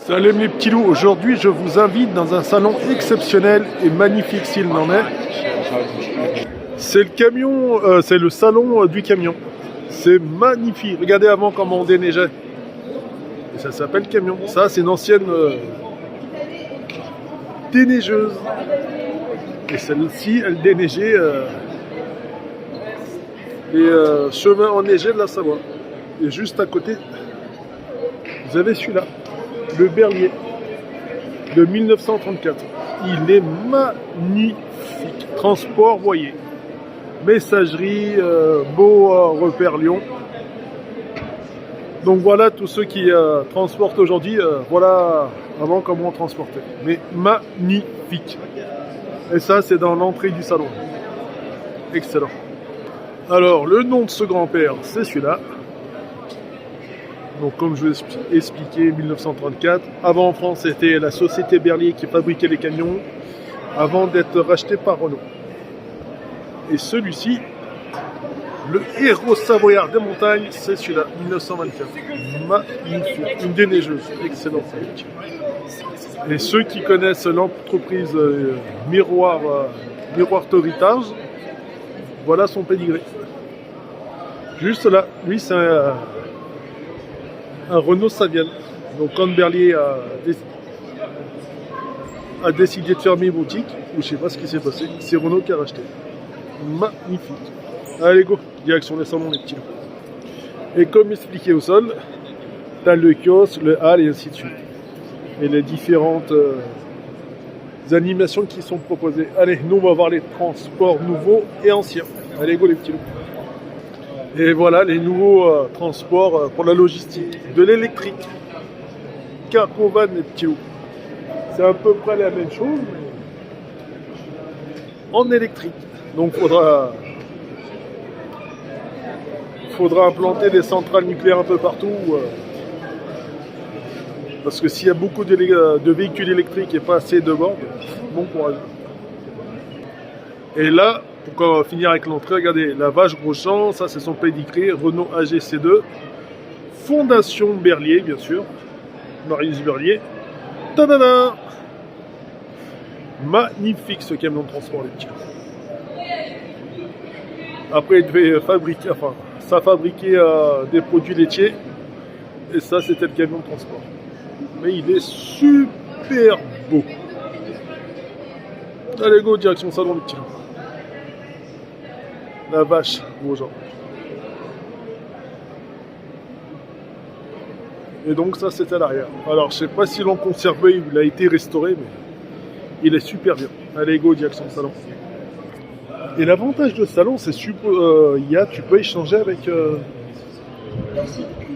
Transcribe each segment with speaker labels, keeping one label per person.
Speaker 1: Salut mes petits loups, aujourd'hui je vous invite dans un salon exceptionnel et magnifique s'il n'en est. C'est le camion, c'est le salon du camion. C'est magnifique, regardez avant comment on déneigeait. Et ça s'appelle camion. Ça c'est une ancienne déneigeuse. Et celle-ci elle déneigeait les chemins enneigés de la Savoie. Et juste à côté, vous avez celui-là. Le Berlier de 1934. Il est magnifique. Transport, voyez. Messagerie, beau repère Lyon. Donc voilà tous ceux qui transportent aujourd'hui. Voilà avant comment on transportait. Mais magnifique. Et ça, c'est dans l'entrée du salon. Excellent. Alors, le nom de ce grand-père, c'est celui-là. Donc comme je vous ai expliqué, 1934. Avant en France, c'était la société Berlier qui fabriquait les camions avant d'être racheté par Renault. Et celui-ci, le héros savoyard des montagnes, c'est celui-là, 1924. Magnifique, une déneigeuse, excellent. Et ceux qui connaissent l'entreprise Miroir Toritage, voilà son pédigré. Juste là, lui c'est un Renault Savienne. Donc quand Berlier a décidé de fermer boutique, ou je sais pas ce qui s'est passé, c'est Renault qui a racheté. Magnifique. Allez go, direction des salons les petits. Et comme expliqué au sol, tu as le kiosque, le hall et ainsi de suite. Et les différentes animations qui sont proposées. Allez, nous on va voir les transports nouveaux et anciens. Allez go les petits loups. Et voilà les nouveaux transports pour la logistique. De l'électrique. Cargo-van les petits loups. C'est à peu près la même chose, mais en électrique. Donc faudra implanter des centrales nucléaires un peu partout. Parce que s'il y a beaucoup de véhicules électriques et pas assez de bornes, bon courage. Et là, pour finir avec l'entrée, regardez, la vache Grosjean, ça c'est son pédigré, Renault AGC2, Fondation Berlier, bien sûr, Marius Berlier. Tadada! Magnifique ce camion de transport laitier. Après, il devait fabriquer, ça fabriquait des produits laitiers, et ça c'était le camion de transport. Mais il est super beau. Allez go, direction salon le petit. La vache, Grosjean. Et donc ça c'était à l'arrière. Alors je sais pas si l'ont conservé, il a été restauré, mais il est super bien. Allez go, direction salon. Et l'avantage de ce salon, c'est tu peux échanger avec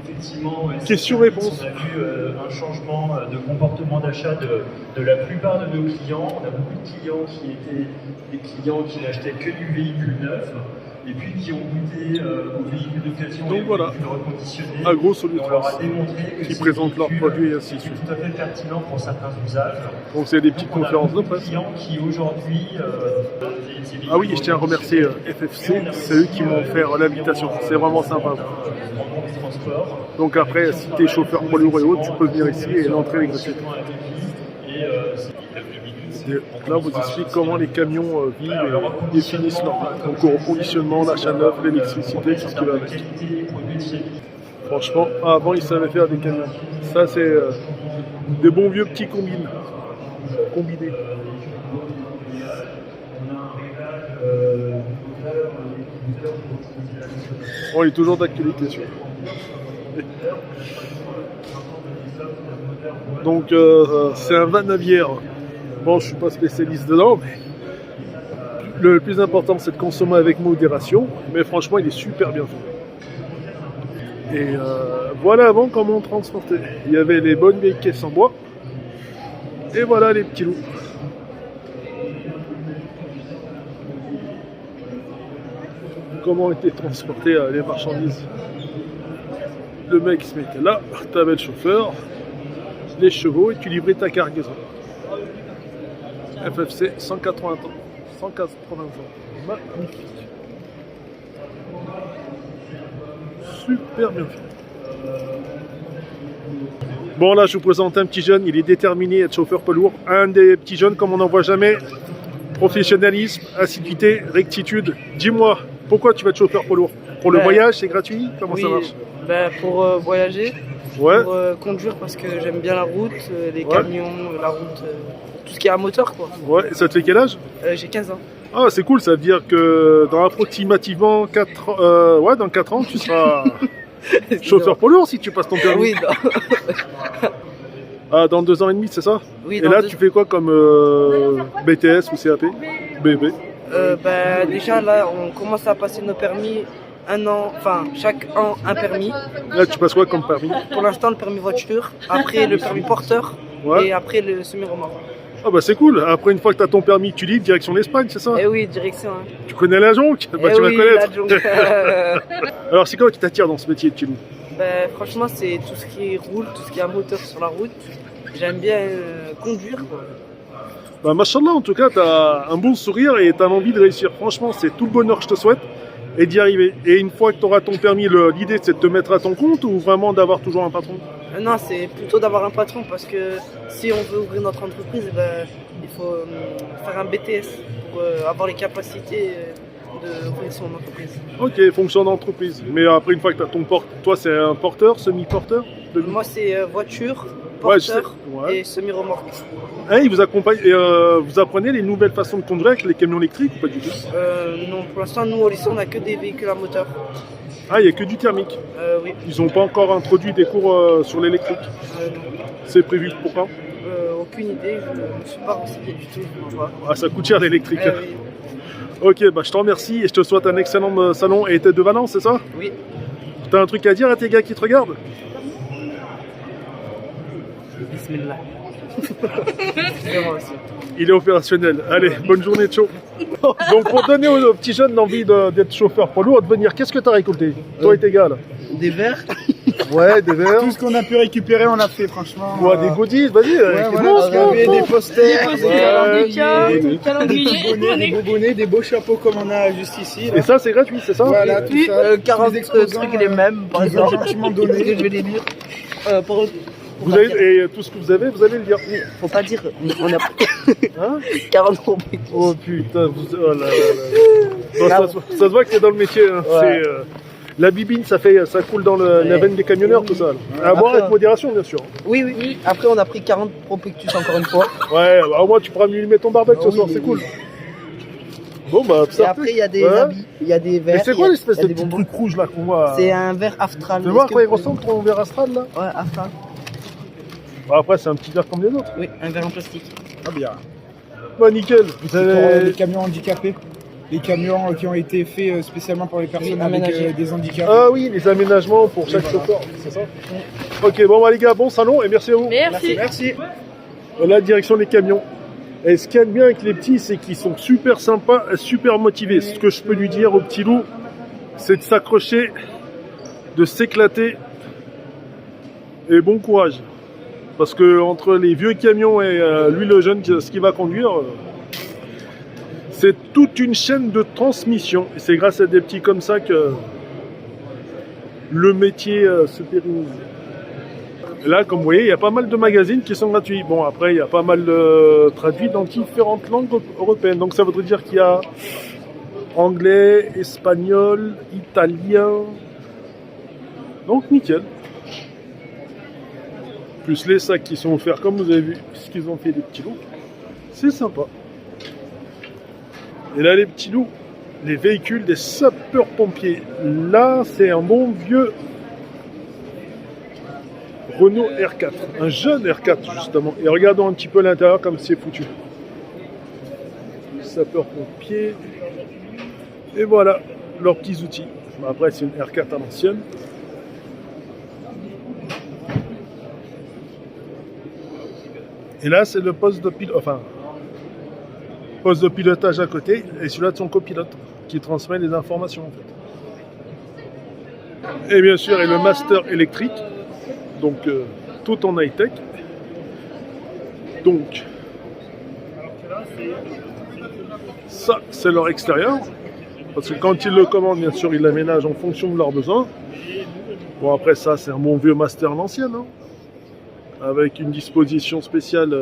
Speaker 2: effectivement,
Speaker 1: question-réponse.
Speaker 2: On a vu un changement de comportement d'achat de la plupart de nos clients. On a beaucoup de clients qui étaient des clients qui n'achetaient que du véhicule neuf et puis qui ont goûté aux véhicules d'occasion et aux véhicules reconditionnés.
Speaker 1: Agro-Solutions,
Speaker 2: on leur a démontré que
Speaker 1: qui présentent leurs produits et ainsi de
Speaker 2: suite.
Speaker 1: suite.
Speaker 2: Tout à fait pertinent pour certains usages.
Speaker 1: Donc c'est des petites conférences de presse.
Speaker 2: Clients qui aujourd'hui
Speaker 1: ah oui, je tiens à remercier FFC, c'est eux qui m'ont offert l'invitation. C'est vraiment sympa. Donc après, si tu es chauffeur poids lourd et autres, tu peux venir ici et l'entrée est gratuite. Donc là, on vous explique comment les camions vivent et définissent leur vie. Donc au reconditionnement, l'achat neuf, l'électricité, tout ce qui va avec. Franchement, avant, ils savaient faire des camions. Ça, c'est des bons vieux petits combinés. Bon, il est toujours d'actualité, celui-là. Donc, c'est un van navière. Bon, je suis pas spécialiste dedans, mais le plus important, c'est de consommer avec modération. Mais franchement, il est super bien fait. Et voilà avant comment on transportait. Il y avait les bonnes vieilles caisses en bois. Et voilà les petits loups. Comment étaient transportées les marchandises. Le mec se mettait là, tu avais le chauffeur, les chevaux et tu livrais ta cargaison. FFC, 180 ans. 180 ans. Magnifique. Super bien fait. Bon, là, je vous présente un petit jeune, il est déterminé à être chauffeur poids lourd. Un des petits jeunes comme on n'en voit jamais. Professionnalisme, assiduité, rectitude. Dis-moi, pourquoi tu vas être chauffeur poids lourd? Pour le voyage, c'est gratuit? Comment ça marche?
Speaker 3: Pour voyager,
Speaker 1: Ouais.
Speaker 3: pour conduire parce que j'aime bien la route, les camions, la route, tout ce qui est à moteur quoi.
Speaker 1: Ouais, et ça te fait quel âge?
Speaker 3: J'ai 15 ans.
Speaker 1: Ah, c'est cool, ça veut dire que dans approximativement 4 dans 4 ans, tu seras chauffeur poids lourd si tu passes ton permis.
Speaker 3: Oui,
Speaker 1: Ah, dans 2 ans et demi, c'est ça?
Speaker 3: oui,
Speaker 1: Et là, tu fais quoi comme BTS ou CAP? BEP?
Speaker 3: Déjà là, on commence à passer nos permis un an, enfin chaque an un permis.
Speaker 1: Là, tu passes quoi comme permis?
Speaker 3: Pour l'instant, le permis voiture, après le permis porteur
Speaker 1: Ouais.
Speaker 3: et après le semi-remorque.
Speaker 1: Ah bah c'est cool, après une fois que tu as ton permis, tu livres direction l'Espagne, c'est ça?
Speaker 3: Eh oui, direction. Hein.
Speaker 1: Tu connais la jonque? Bah
Speaker 3: Eh
Speaker 1: tu vas
Speaker 3: oui,
Speaker 1: connaître.
Speaker 3: la jungle.
Speaker 1: Alors c'est quoi qui t'attire dans ce métier de Chilou?
Speaker 3: Franchement, c'est tout ce qui roule, tout ce qui a moteur sur la route. J'aime bien conduire quoi.
Speaker 1: Bah machallah, en tout cas, t'as un bon sourire et t'as envie de réussir. Franchement, c'est tout le bonheur que je te souhaite et d'y arriver. Et une fois que tu auras ton permis, l'idée c'est de te mettre à ton compte ou vraiment d'avoir toujours un patron?
Speaker 3: Non, c'est plutôt d'avoir un patron parce que si on veut ouvrir notre entreprise, il faut faire un BTS pour avoir les capacités d'ouvrir son entreprise.
Speaker 1: Ok, fonction d'entreprise. Mais après, une fois que tu as ton toi c'est un porteur, semi-porteur?
Speaker 3: Moi, c'est voiture,
Speaker 1: Ouais, je
Speaker 3: porteur
Speaker 1: sais. Ouais.
Speaker 3: et semi-remorque.
Speaker 1: Hein, il vous accompagne et vous apprenez les nouvelles façons de conduire avec les camions électriques ou pas du tout?
Speaker 3: Non, pour l'instant, nous au lycée, on n'a que des véhicules à moteur.
Speaker 1: Ah, il n'y a que du thermique.
Speaker 3: Oui.
Speaker 1: Ils n'ont pas encore introduit des cours sur l'électrique.
Speaker 3: Non.
Speaker 1: C'est prévu pour quand?
Speaker 3: Aucune idée, je ne me suis pas renseigné du tout. Je vois pas.
Speaker 1: Ah, ça coûte cher l'électrique.
Speaker 3: Oui.
Speaker 1: Ok, bah je te remercie et je te souhaite un excellent salon. Et t'es de Valence, c'est ça?
Speaker 3: Oui.
Speaker 1: T'as un truc à dire à tes gars qui te regardent?
Speaker 3: Bismillah. C'est moi aussi.
Speaker 1: Il est opérationnel. Allez, bonne journée, Tcho. Donc pour donner aux petits jeunes l'envie d'être chauffeur poids lourd, de venir, qu'est-ce que t'as récolté? Toi et tes gars là?
Speaker 3: Des verres.
Speaker 1: Ouais, des verres.
Speaker 4: Tout ce qu'on a pu récupérer, on l'a fait, franchement.
Speaker 1: Ouais, des goodies, vas-y.
Speaker 4: Il y avait des posters,
Speaker 1: Ouais.
Speaker 4: des beaux bonnets, des beaux chapeaux comme on a juste ici. là.
Speaker 1: Et ça, c'est gratuit, c'est ça?
Speaker 4: Voilà, tout ça.
Speaker 3: 40
Speaker 4: Les exposants,
Speaker 3: trucs les mêmes, par
Speaker 4: qui nous ont
Speaker 3: exemple.
Speaker 4: gentiment
Speaker 3: Est-ce que
Speaker 4: donné.
Speaker 3: je vais les lire pour
Speaker 1: Vous avez, et tout ce que vous avez le dire.
Speaker 3: Faut pas dire, on a
Speaker 1: Hein?
Speaker 3: 40 euros.
Speaker 1: Oh putain, oh là là là. Ça se voit que t'es dans le métier. Hein.
Speaker 3: Ouais.
Speaker 1: C'est, la bibine, ça coule dans la veine des camionneurs, tout ça. Là. À boire avec modération, bien sûr.
Speaker 3: Oui, oui. Après, on a pris 40 Propectus encore une fois.
Speaker 1: Ouais, bah, au moins tu pourras mieux mettre ton barbecue ce soir, c'est cool. Bon, bah,
Speaker 3: Et après, il y a des habits, il y a des verres.
Speaker 1: Mais c'est quoi l'espèce
Speaker 3: il y a
Speaker 1: de
Speaker 3: des
Speaker 1: petit
Speaker 3: bonbons.
Speaker 1: truc rouge là qu'on voit?
Speaker 3: C'est un verre Astral.
Speaker 1: Tu vois à
Speaker 3: Est-ce
Speaker 1: quoi il
Speaker 3: que-
Speaker 1: ressemble ton verre astral là?
Speaker 3: Ouais, Astral.
Speaker 1: Bah, après, c'est un petit verre comme les autres.
Speaker 3: Oui, un verre en plastique.
Speaker 4: Ah bien.
Speaker 1: Bah, nickel. Vous
Speaker 4: C'est pour
Speaker 1: avez.
Speaker 4: les camions handicapés. Les camions qui ont été faits spécialement pour les personnes
Speaker 3: Oui,
Speaker 4: avec
Speaker 3: aménagés.
Speaker 4: des handicaps.
Speaker 1: Ah oui, les aménagements pour chaque chauffeur, c'est ça? Ok, bon, bah, les gars, bon salon et merci à vous.
Speaker 5: Merci.
Speaker 4: Merci.
Speaker 1: La direction des camions. Et ce qu'il y a de bien avec les petits, c'est qu'ils sont super sympas, super motivés. Ce que je peux lui dire au petit loup, c'est de s'accrocher, de s'éclater et bon courage. Parce que entre les vieux camions et lui le jeune, ce qu'il va conduire, c'est toute une chaîne de transmission. Et c'est grâce à des petits comme ça que le métier se pérennise. Là, comme vous voyez, il y a pas mal de magazines qui sont gratuits. Bon, après, il y a pas mal traduits dans différentes langues européennes. Donc, ça voudrait dire qu'il y a anglais, espagnol, italien. Donc, nickel. Plus les sacs qui sont offerts, comme vous avez vu, ce qu'ils ont fait des petits loups. C'est sympa. Et là, les petits loups, les véhicules des sapeurs-pompiers. Là, c'est un bon vieux Renault R4, un jeune R4 justement. Et regardons un petit peu l'intérieur comme c'est foutu. Sapeurs-pompiers. Et voilà leurs petits outils. Après, c'est une R4 à l'ancienne. Et là, c'est le poste de poste de pilotage à côté, et celui-là de son copilote, qui transmet les informations en fait. Et bien sûr, et le master électrique, donc tout en high-tech. Donc, ça, c'est leur extérieur, parce que quand ils le commandent, bien sûr, ils l'aménagent en fonction de leurs besoins. Bon, après ça, c'est un bon vieux master à l'ancienne, hein. avec une disposition spéciale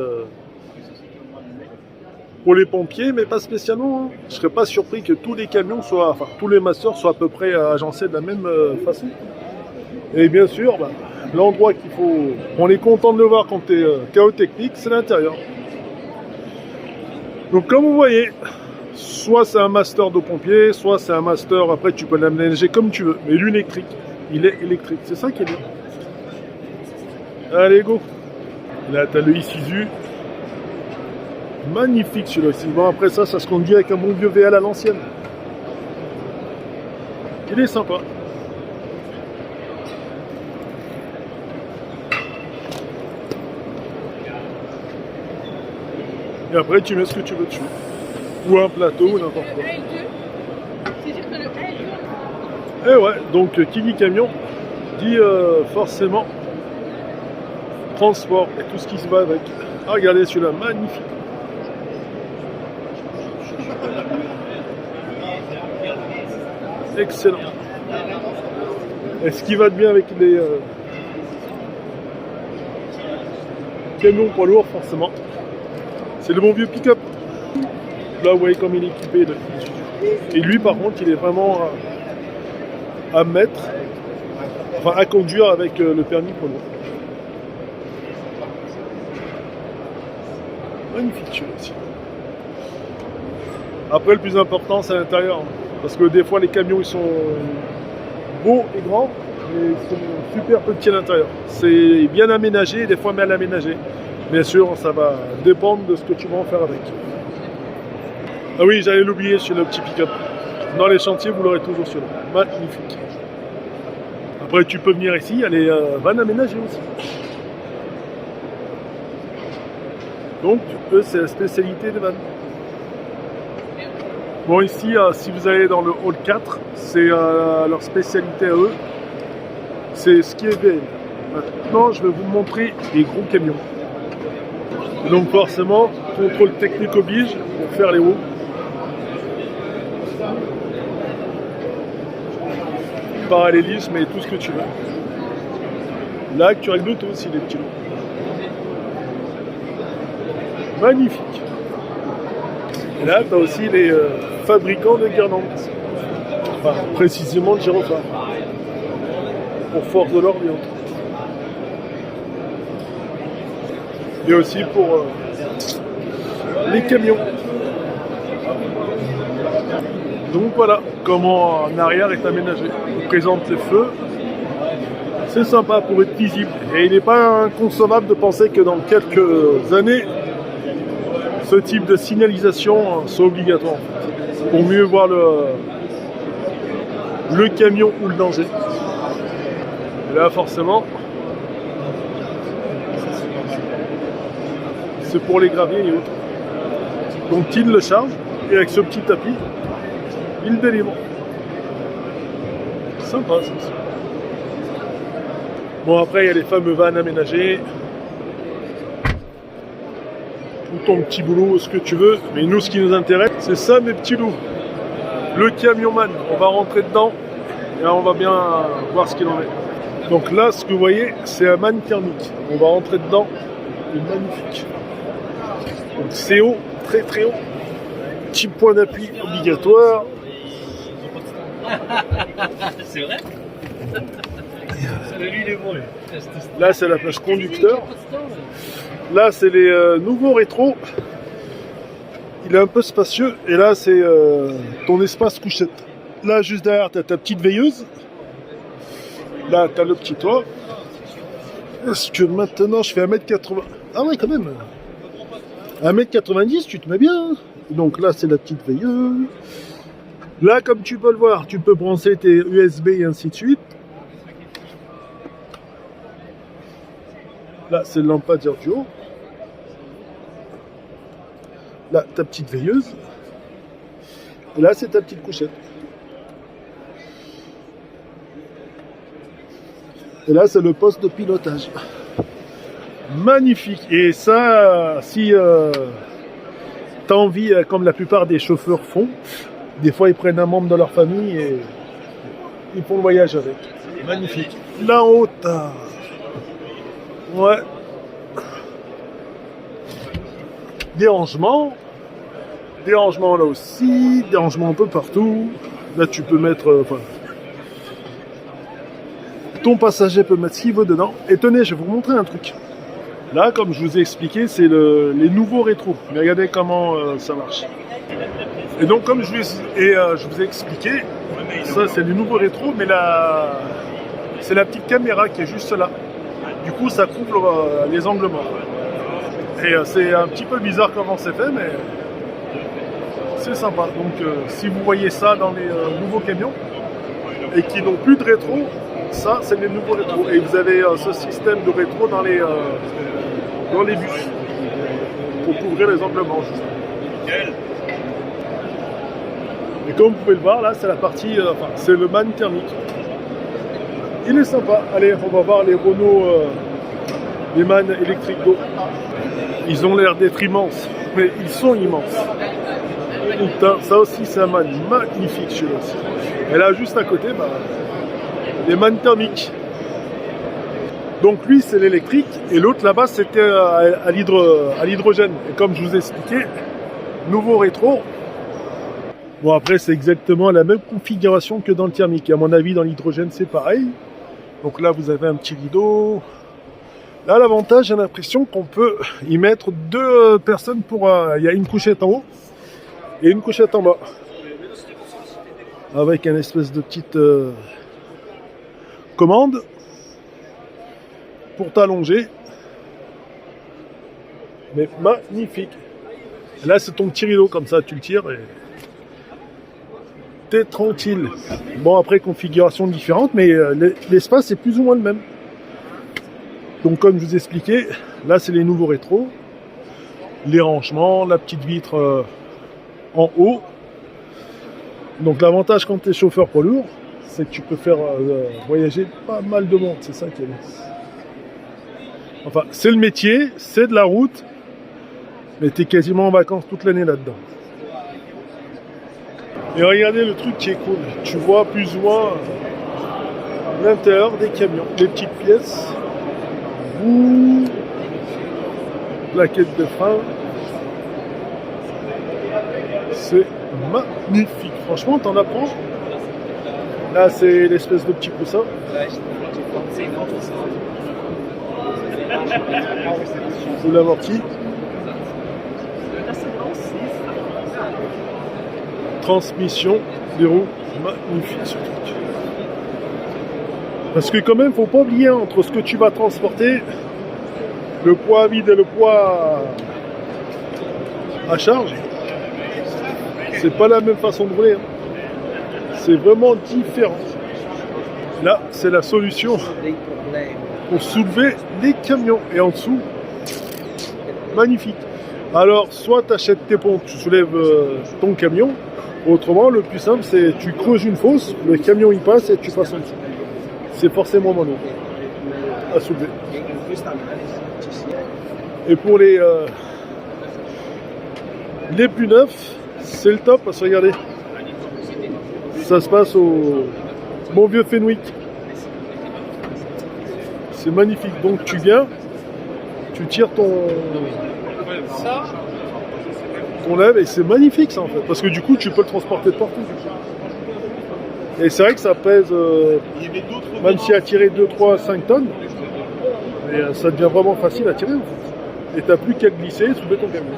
Speaker 1: pour les pompiers, mais pas spécialement. Hein. Je serais pas surpris que tous les camions soient, enfin tous les masters soient à peu près agencés de la même façon. Et bien sûr, bah, l'endroit qu'il faut, on est content de le voir quand tu es KO technique, c'est l'intérieur. Donc comme vous voyez, soit c'est un master de pompier, soit c'est un master, après tu peux l'aménager comme tu veux. Mais l'électrique, il est électrique, c'est ça qui est bien. Allez go. Là t'as le Isuzu. Magnifique celui-là aussi. Bon après ça se conduit avec un bon vieux VL à l'ancienne. Il est sympa. Et après tu mets ce que tu veux dessus. Ou un plateau ou n'importe quoi. Et ouais, donc qui dit camion dit forcément transport et tout ce qui se va avec. Ah, regardez celui-là, magnifique. Excellent. Et ce qui va de bien avec les camions poids lourds, forcément, c'est le bon vieux pick-up. Là, vous voyez comme il est équipé. Et lui, par contre, il est vraiment à mettre, enfin à conduire avec le permis poids lourd. Magnifique celui-là aussi. Après, le plus important, c'est l'intérieur. Parce que des fois, les camions, ils sont beaux et grands, mais ils sont super petits à l'intérieur. C'est bien aménagé, des fois mal aménagé. Bien sûr, ça va dépendre de ce que tu vas en faire avec. Ah oui, j'allais l'oublier sur le petit pick-up. Dans les chantiers, vous l'aurez toujours sur là. Magnifique. Après, tu peux venir ici, elle est van aménagée aussi. Donc, eux, c'est la spécialité des vannes. Bon, ici, si vous allez dans le hall 4, c'est leur spécialité à eux. C'est ce qui est VL. Maintenant, je vais vous montrer les gros camions. Et donc, forcément, contrôle technique oblige pour faire les hauts. Parallélisme et tout ce que tu veux. Là, tu règles tout aussi, les petits lots. Magnifique. Et là, tu as aussi les fabricants de guirlandes. Enfin, précisément de gyrophares. Pour force de l'ordre, bien entendu. Et aussi pour les camions. Donc voilà comment en arrière est aménagé. On présente les feux. C'est sympa pour être visible. Et il n'est pas inconcevable de penser que dans quelques années, ce type de signalisation soit obligatoire. Pour mieux voir le camion ou le danger. Et là, forcément, c'est pour les graviers et autres. Donc, il le charge et avec ce petit tapis, il délivre. Sympa, ça aussi. Bon, après, il y a les fameux vannes aménagées. Tout ton petit boulot, ce que tu veux. Mais nous, ce qui nous intéresse, c'est ça, mes petits loups. Le camionman. On va rentrer dedans et là, on va bien voir ce qu'il en est. Donc là, ce que vous voyez, c'est un man thermique. On va rentrer dedans. Il est magnifique. Donc c'est haut, très très haut. Petit point d'appui obligatoire.
Speaker 5: C'est vrai.
Speaker 1: Là, c'est la plage conducteur. Là, c'est les nouveaux rétros. Il est un peu spacieux. Et là, c'est ton espace couchette. Là, juste derrière, tu as ta petite veilleuse. Là, tu as le petit toit. Est-ce que maintenant, je fais 1m80? Ah ouais, quand même. 1m90, tu te mets bien. Donc là, c'est la petite veilleuse. Là, comme tu peux le voir, tu peux brancher tes USB et ainsi de suite. Là, c'est le lampadaire du haut. Là, ta petite veilleuse. Et là, c'est ta petite couchette. Et là, c'est le poste de pilotage. Magnifique. Et ça, si tu as envie, comme la plupart des chauffeurs font, des fois, ils prennent un membre de leur famille et ils font le voyage avec. Magnifique. Là en haut, t'as... Ouais. des rangements là aussi, des rangements un peu partout. Là tu peux mettre, ton passager peut mettre ce qu'il veut dedans. Et tenez, je vais vous montrer un truc. Là, comme je vous ai expliqué, c'est les nouveaux rétros. Mais regardez comment ça marche. Et donc, comme je vous ai expliqué, ça c'est les nouveaux rétros, mais c'est la petite caméra qui est juste là. Du coup, ça couvre les angles morts. Et c'est un petit peu bizarre comment c'est fait, mais c'est sympa. Donc, si vous voyez ça dans les nouveaux camions et qui n'ont plus de rétro, ça c'est les nouveaux rétros. Et vous avez ce système de rétro dans les bus pour couvrir les angles morts. Et comme vous pouvez le voir, là c'est la partie, c'est le man thermique. Il est sympa. Allez, on va voir les Renault, les man électriques d'eau. Ils ont l'air d'être immenses, mais ils sont immenses. Putain, ça aussi c'est un man magnifique celui-là aussi. Et là juste à côté, les man thermiques. Donc lui c'est l'électrique et l'autre là-bas c'était à l'hydrogène. Et comme je vous ai expliqué, nouveau rétro. Bon après c'est exactement la même configuration que dans le thermique. Et à mon avis dans l'hydrogène c'est pareil. Donc là vous avez un petit rideau. Là l'avantage, j'ai l'impression qu'on peut y mettre 2 personnes pour... il y a une couchette en haut et une couchette en bas. Avec un espèce de petite commande pour t'allonger. Mais magnifique. Là c'est ton petit rideau, comme ça tu le tires et t'es tranquille. Bon après configuration différente, mais l'espace est plus ou moins le même. Donc comme je vous ai expliqué, là c'est les nouveaux rétros, les rangements, la petite vitre en haut. Donc l'avantage quand tu es chauffeur poids lourd, c'est que tu peux faire voyager pas mal de monde, c'est ça qui est bien. Enfin c'est le métier, c'est de la route, mais tu es quasiment en vacances toute l'année là-dedans. Et regardez le truc qui est cool, tu vois plus ou moins l'intérieur des camions, les petites pièces. Plaquette de frein, c'est magnifique, franchement t'en apprends. Là c'est l'espèce de petit coussin. C'est l'amorti. Transmission des roues, magnifique ce truc. Parce que quand même, faut pas oublier entre ce que tu vas transporter, le poids vide et le poids à charge, c'est pas la même façon de rouler. C'est vraiment différent. Là, c'est la solution pour soulever les camions. Et en dessous, magnifique. Alors, soit tu achètes tes pompes, tu soulèves ton camion. Autrement, le plus simple, c'est tu creuses une fosse, le camion il passe et tu passes en dessous. C'est forcément moins lourd à soulever. Et pour les plus neufs, c'est le top parce que regardez, ça se passe au bon vieux Fenwick. C'est magnifique. Donc tu viens, tu tires ton lève et c'est magnifique ça en fait. Parce que du coup tu peux le transporter de partout. Et c'est vrai que ça pèse, même si à tirer 2, 3, 5 tonnes, mais ça devient vraiment facile à tirer en fait. Et t'as plus qu'à glisser et soulever ton camion.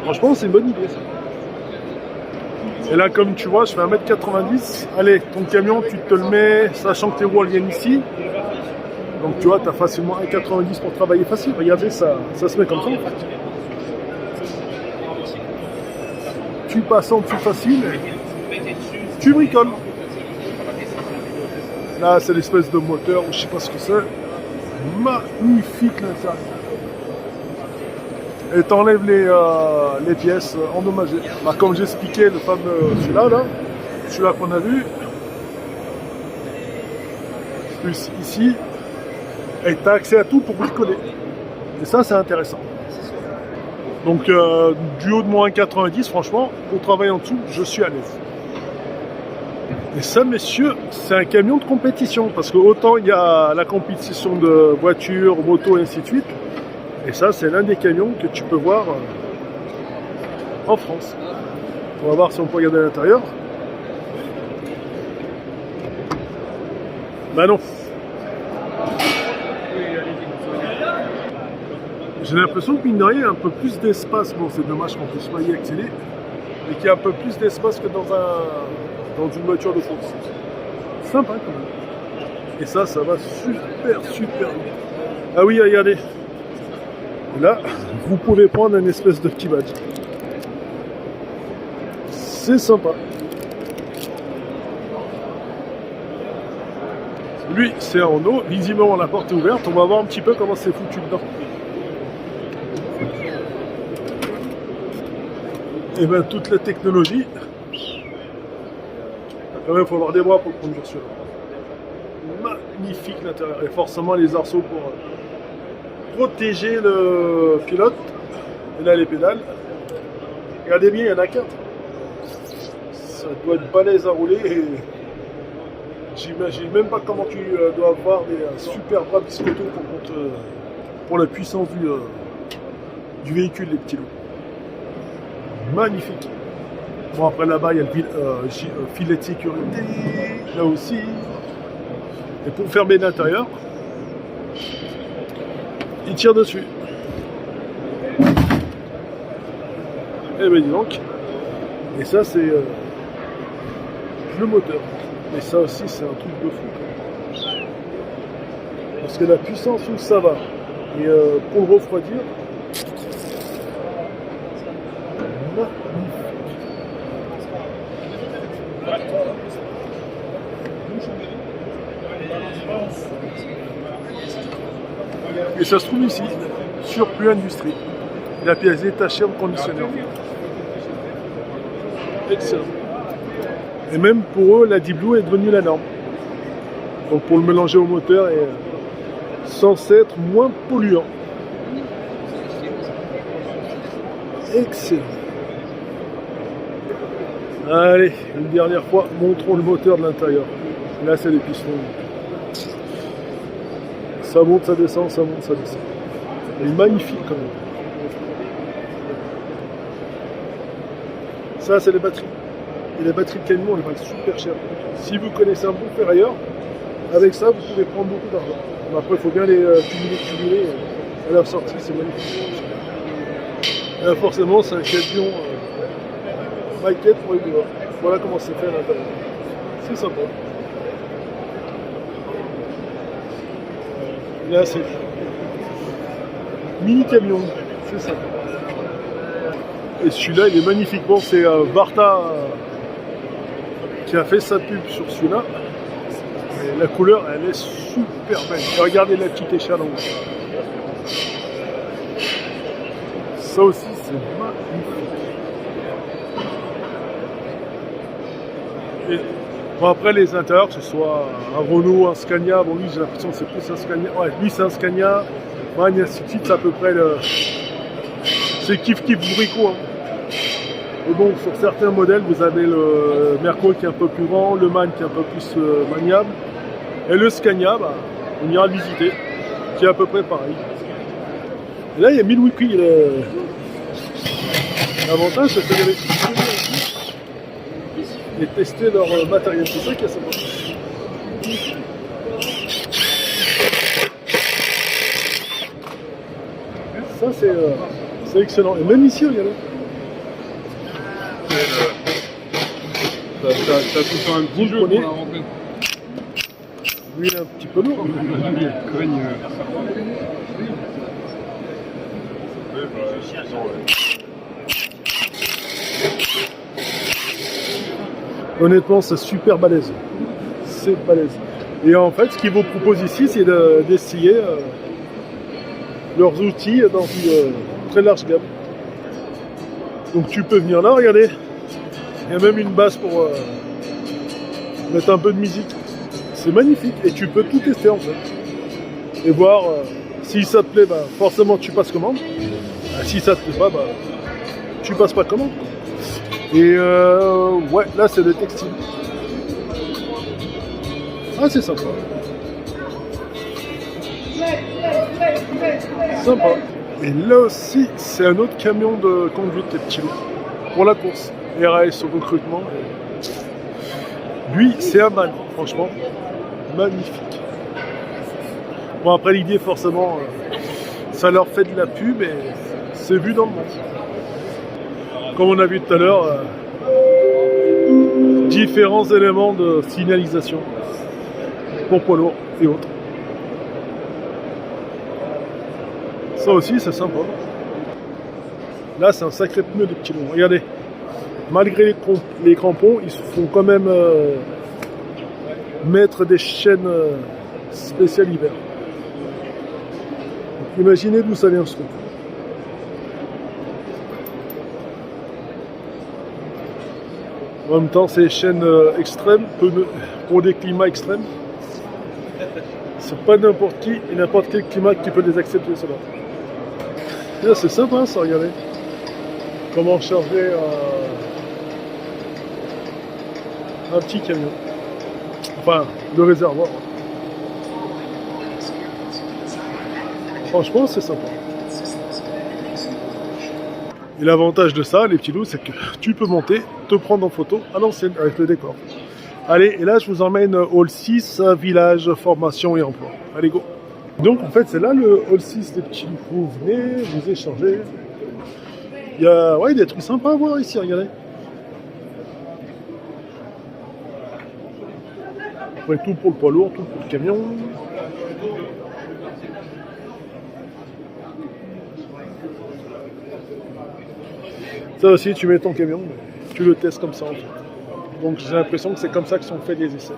Speaker 1: Franchement c'est une bonne idée ça. Et là comme tu vois je fais 1m90, allez ton camion tu te le mets, sachant que tes roues elles viennent ici. Donc tu vois tu as facilement 1m90 pour travailler facile, regardez ça se met comme ça en fait. Tu passes en dessous facile, tu bricoles. Là c'est l'espèce de moteur, je sais pas ce que c'est. Magnifique l'intérieur. Et t'enlèves les pièces endommagées. Bah, comme j'expliquais, le fameux celui-là qu'on a vu, plus ici, et t'as accès à tout pour bricoler. Et ça c'est intéressant. Donc du haut de mon 1,90, franchement, pour travailler en dessous, je suis à l'aise. Et ça, messieurs, c'est un camion de compétition. Parce que autant il y a la compétition de voitures, motos et ainsi de suite, Et ça, c'est l'un des camions que tu peux voir en France. On va voir si on peut regarder à l'intérieur. Bah non. J'ai l'impression que mine de rien, il y a un peu plus d'espace. Bon, c'est dommage qu'on puisse pas y accéder. Mais qu'il y a un peu plus d'espace que dans une voiture de course. Sympa quand même. Et ça va super vite. Ah oui, regardez. Là, vous pouvez prendre un espèce de petit badge. C'est sympa. Lui, c'est en eau. Visiblement, la porte est ouverte. On va voir un petit peu comment c'est foutu dedans. Et bien, toute la technologie. Quand même, il faut avoir des bras pour conduire celui-là. Magnifique l'intérieur. Et forcément, les arceaux pour protéger le pilote. Et là, les pédales. Regardez bien, il y en a 4. Ça doit être balèze à rouler. Et j'imagine même pas comment tu dois avoir des super bras biscottos pour la puissance du véhicule, les petits loups. Magnifique. Bon, après là-bas, il y a le filet de sécurité. Là aussi. Et pour fermer l'intérieur, il tire dessus. Et ben dis donc. Et ça, c'est le moteur. Et ça aussi, c'est un truc de fou. Parce que la puissance où ça va. Et pour le refroidir, et ça se trouve ici, sur Plus Industrie. La pièce détachée en conditionneur. Excellent. Et même pour eux, la Deep Blue est devenue la norme. Donc pour le mélanger au moteur est censé être moins polluant. Excellent. Allez, une dernière fois, montrons le moteur de l'intérieur. Là, c'est les pistons. Ça monte, ça descend, ça monte, ça descend. Il est magnifique quand même. Ça, c'est les batteries. Et les batteries de camion, elles valent super cher. Si vous connaissez un bon ferrailleur, avec ça, vous pouvez prendre beaucoup d'argent. Après, il faut bien les cumuler. À la sortie, c'est magnifique. Et là, forcément, c'est un camion maquette pour les dehors. Voilà comment c'est fait à l'intérieur. C'est sympa. Là, c'est mini camion. C'est ça. Et celui-là, il est magnifique. Bon, c'est Varta qui a fait sa pub sur celui-là. Et la couleur, elle est super belle. Et regardez la petite échelle en haut. Ça aussi, c'est magnifique. Et bon, après, les intérieurs, que ce soit un Renault, un Scania, bon, lui, j'ai l'impression que c'est plus un Scania. Ouais, lui, c'est un Scania. Magne, ainsi de suite, c'est à peu près le. C'est kiff bourricot. Hein. Et bon, sur certains modèles, vous avez le Merco qui est un peu plus grand, le Man qui est un peu plus maniable, et le Scania, bah, on ira le visiter, qui est à peu près pareil. Et là, il y a Milwaukee. L'avantage, c'est que les et tester leur matériel. C'est ça qui est sympa. Ça, c'est excellent. Et même ici, regardez.
Speaker 5: T'as tout fait un petit jeu pour la rentrée.
Speaker 1: Lui, il est un petit peu lourd. Honnêtement, c'est super balèze. C'est balèze. Et en fait, ce qu'ils vous proposent ici, c'est d'essayer leurs outils dans une très large gamme. Donc tu peux venir là, regardez. Il y a même une base pour mettre un peu de musique. C'est magnifique. Et tu peux tout tester en fait. Et voir si ça te plaît, bah, forcément tu passes commande. Si ça te plaît pas, bah, tu passes pas commande. Et ouais, là c'est le textile. Ah, c'est sympa. Sympa. Et là aussi, c'est un autre camion de conduite, les petits loups, pour la course. RAS au recrutement. Lui, c'est un man, franchement, magnifique. Bon, après l'idée, forcément, ça leur fait de la pub et c'est vu dans le monde. Comme on a vu tout à l'heure, différents éléments de signalisation pour poids lourds et autres. Ça aussi, c'est sympa. Là, c'est un sacré pneu de petits loups. Regardez, malgré les crampons, ils se font quand même mettre des chaînes spéciales hiver. Donc, imaginez d'où ça vient ce truc. En même temps, c'est des chaînes extrêmes, pour des climats extrêmes. C'est pas n'importe qui et n'importe quel climat qui peut les accepter, cela. Là, c'est sympa ça, regardez. Comment charger un petit camion. Enfin, le réservoir. Franchement, c'est sympa. Et l'avantage de ça, les petits loups, c'est que tu peux monter, te prendre en photo à l'ancienne avec le décor. Allez, et là, je vous emmène au hall 6, village, formation et emploi. Allez, go. Donc, en fait, c'est là le hall 6 des petits loups. Vous venez, vous échangez. Il y a des trucs sympas à voir ici, regardez. Après, tout pour le poids lourd, tout pour le camion. Ça aussi, tu mets ton camion, tu le testes comme ça en fait. Donc j'ai l'impression que c'est comme ça que sont faits les essais.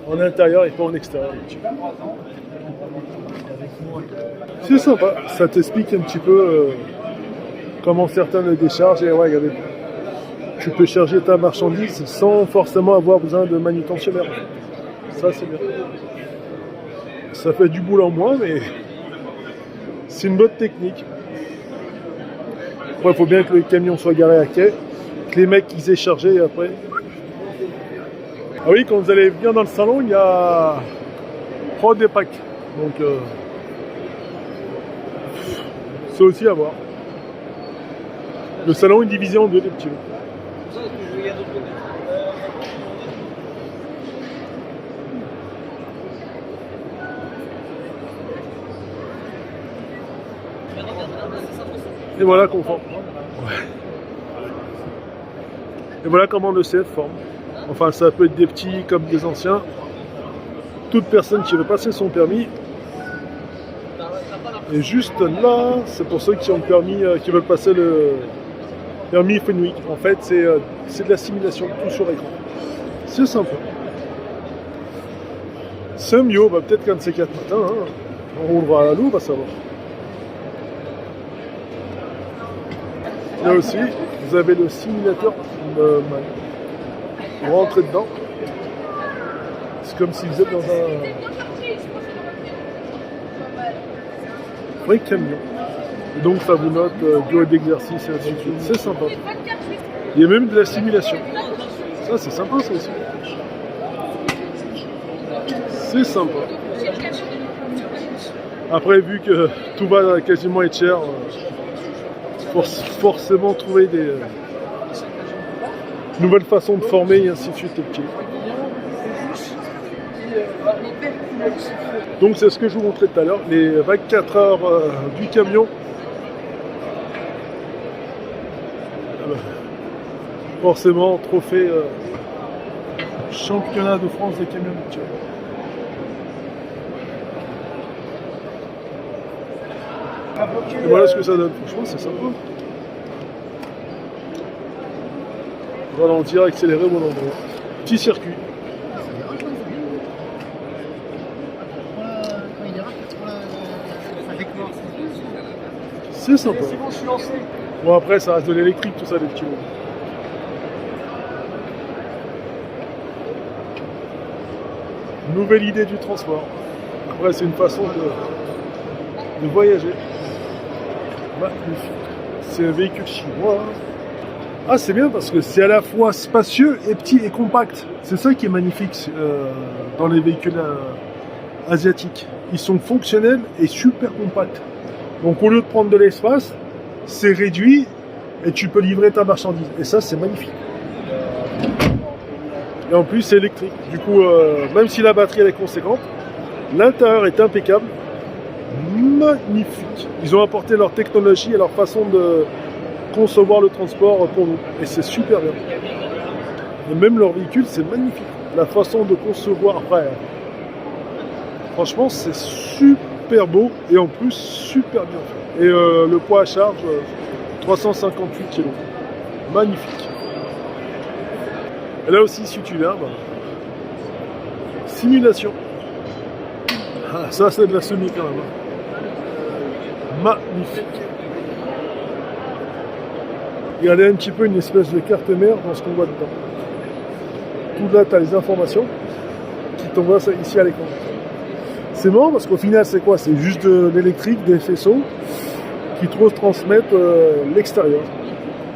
Speaker 1: En intérieur et pas en extérieur. C'est sympa, ça t'explique un petit peu comment certains le déchargent. Et ouais, regardez, tu peux charger ta marchandise sans forcément avoir besoin de manutentionnaire. Ça c'est bien. Ça fait du boulot en moins, mais c'est une bonne technique. Il faut bien que le camion soit garé à quai, que les mecs ils aient chargé après. Ah oui, quand vous allez venir dans le salon, il y a prod des packs. Donc c'est aussi à voir. Le salon est divisé en deux, des petits. Et voilà qu'on forme. Et voilà comment le CF forme. Enfin, ça peut être des petits comme des anciens. Toute personne qui veut passer son permis. Et juste là, c'est pour ceux qui ont le permis, qui veulent passer le permis Fenwick. En fait, c'est de la simulation, tout sur écran. C'est sympa. C'est mieux, peut-être qu'un de ces 4 matins, hein, on roulera à la loupe, on va savoir. Là aussi, vous avez le simulateur de man. Vous rentrez dedans. C'est comme si vous êtes dans un vrai camion. Et donc ça vous note durée d'exercice et ainsi de suite. C'est sympa. Il y a même de la simulation. Ça c'est sympa ça aussi. C'est sympa. Après vu que tout va quasiment être cher, forcément trouver des nouvelles façons de former et ainsi de suite. Donc c'est ce que je vous montrais tout à l'heure, les 24 heures du camion. Forcément, trophée championnat de France des camions de tir. Et voilà ce que ça donne. Franchement, c'est sympa. Ralentir, accélérer au bon endroit. Petit circuit. C'est sympa. Bon après ça reste de l'électrique tout ça les petits mots. Nouvelle idée du transport. Après c'est une façon de voyager. Magnifique. C'est un véhicule chinois. Ah c'est bien parce que c'est à la fois spacieux et petit et compact. C'est ça qui est magnifique dans les véhicules asiatiques. Ils sont fonctionnels et super compacts. Donc au lieu de prendre de l'espace, c'est réduit et tu peux livrer ta marchandise. Et ça, c'est magnifique. Et en plus, c'est électrique. Du coup, même si la batterie elle est conséquente, l'intérieur est impeccable. Magnifique. Ils ont apporté leur technologie et leur façon de concevoir le transport pour nous. Et c'est super bien. Et même leur véhicule, c'est magnifique. La façon de concevoir, après, franchement, c'est super beau et en plus super bien fait. Et le poids à charge, 358 kg. Magnifique. Et là aussi, si tu viens, simulation. Ah, ça, c'est de la semi quand même. Magnifique. Regardez un petit peu une espèce de carte mère dans ce qu'on voit dedans. Tout là, tu as les informations qui t'envoient ici à l'écran. C'est marrant parce qu'au final, c'est quoi? C'est juste de l'électrique, des faisceaux qui transmettent l'extérieur.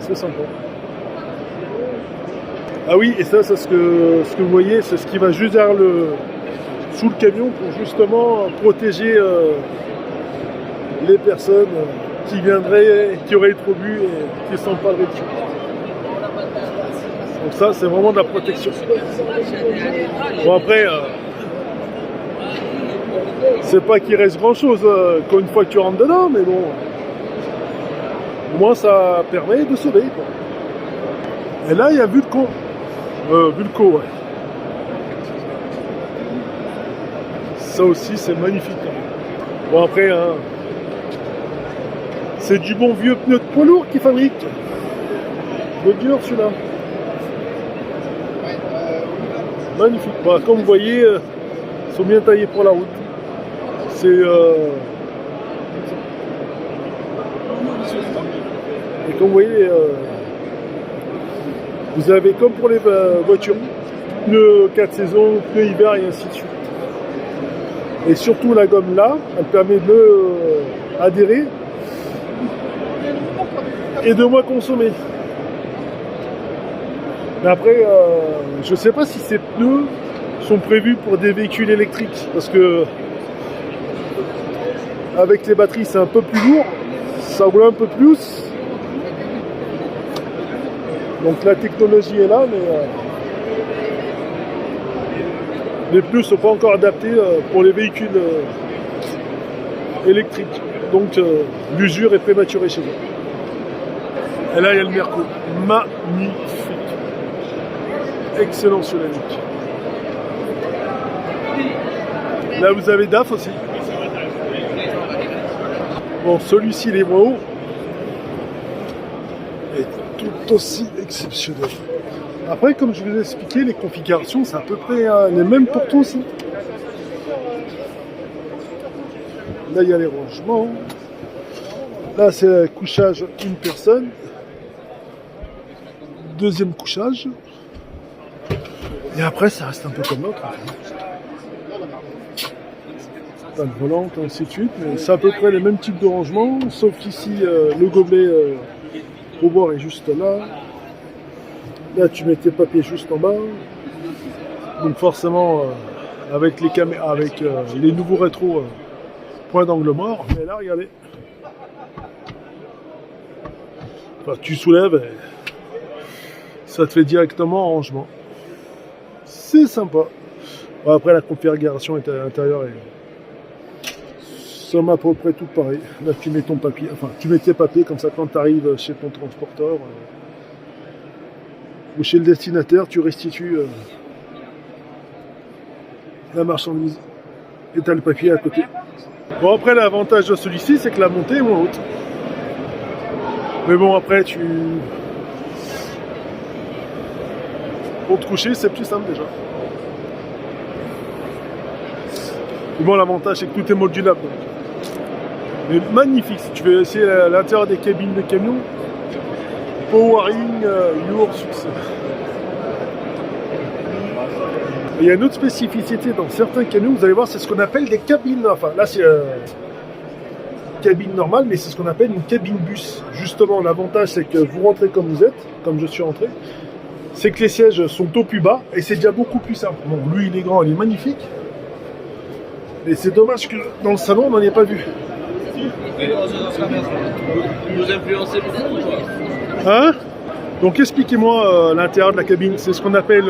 Speaker 1: C'est sympa. Ah oui, et ça, c'est ce que vous voyez, c'est ce qui va juste derrière sous le camion pour justement protéger les personnes qui viendraient, qui auraient trop bu et qui ne sont pas le réduit. Donc ça, c'est vraiment de la protection. Bon après, c'est pas qu'il reste grand chose quand une fois que tu rentres dedans, mais bon, au moins ça permet de sauver, quoi. Et là, il y a Vulco, ouais. Ça aussi, c'est magnifique. Bon après, hein, c'est du bon vieux pneu de poids lourd qu'ils fabriquent. Le dur celui-là. Magnifique. Bah, comme vous voyez, ils sont bien taillés pour la route. C'est et comme vous voyez, vous avez comme pour les voitures, pneus 4 saisons, pneus hiver et ainsi de suite. Et surtout la gomme là, elle permet de adhérer et de moins consommer. Mais après, je ne sais pas si ces pneus sont prévus pour des véhicules électriques, parce que avec les batteries c'est un peu plus lourd, ça roule un peu plus. Donc la technologie est là, mais les pneus ne sont pas encore adaptés pour les véhicules électriques. Donc l'usure est prématurée chez eux. Et là il y a le Merco. Magnifique. Excellent sur la nuque. Là vous avez DAF aussi. Bon, celui-ci il est moins haut. Et tout aussi exceptionnel. Après, comme je vous ai expliqué, les configurations c'est à peu près les mêmes pour tous aussi. Là il y a les rangements. Là c'est le couchage une personne. Deuxième couchage. Et après, ça reste un peu comme l'autre. Pas de volant, ainsi de suite. Mais c'est à peu près les mêmes types de rangements. Sauf qu'ici, le gobelet pour boire est juste là. Là, tu mets tes papiers juste en bas. Donc forcément, avec les caméras, avec les nouveaux rétros, point d'angle mort. Mais là, regardez. Enfin, tu soulèves et ça te fait directement en rangement. C'est sympa. Bon, après la configuration intérieure est somme à peu près tout pareil. Là tu mets ton papier, enfin tu mets tes papiers comme ça quand tu arrives chez ton transporteur ou chez le destinataire, tu restitues la marchandise et tu as le papier à côté. Bon après l'avantage de celui-ci c'est que la montée est moins haute. Mais bon après pour te coucher, c'est plus simple déjà. Et bon, l'avantage, c'est que tout est modulable. Donc. Mais magnifique, si tu veux essayer l'intérieur des cabines de camion, Powering your success. Il y a une autre spécificité dans certains camions, vous allez voir, c'est ce qu'on appelle des cabines. Enfin, là, c'est cabine normale, mais c'est ce qu'on appelle une cabine bus. Justement, l'avantage, c'est que vous rentrez comme vous êtes, comme je suis rentré. C'est que les sièges sont au plus bas et c'est déjà beaucoup plus simple. Bon, lui, il est grand, il est magnifique. Et c'est dommage que dans le salon, on n'en ait pas vu.
Speaker 6: Vous influencez peut-être ou pas?
Speaker 1: Hein? Donc expliquez-moi l'intérieur de la cabine. C'est ce qu'on appelle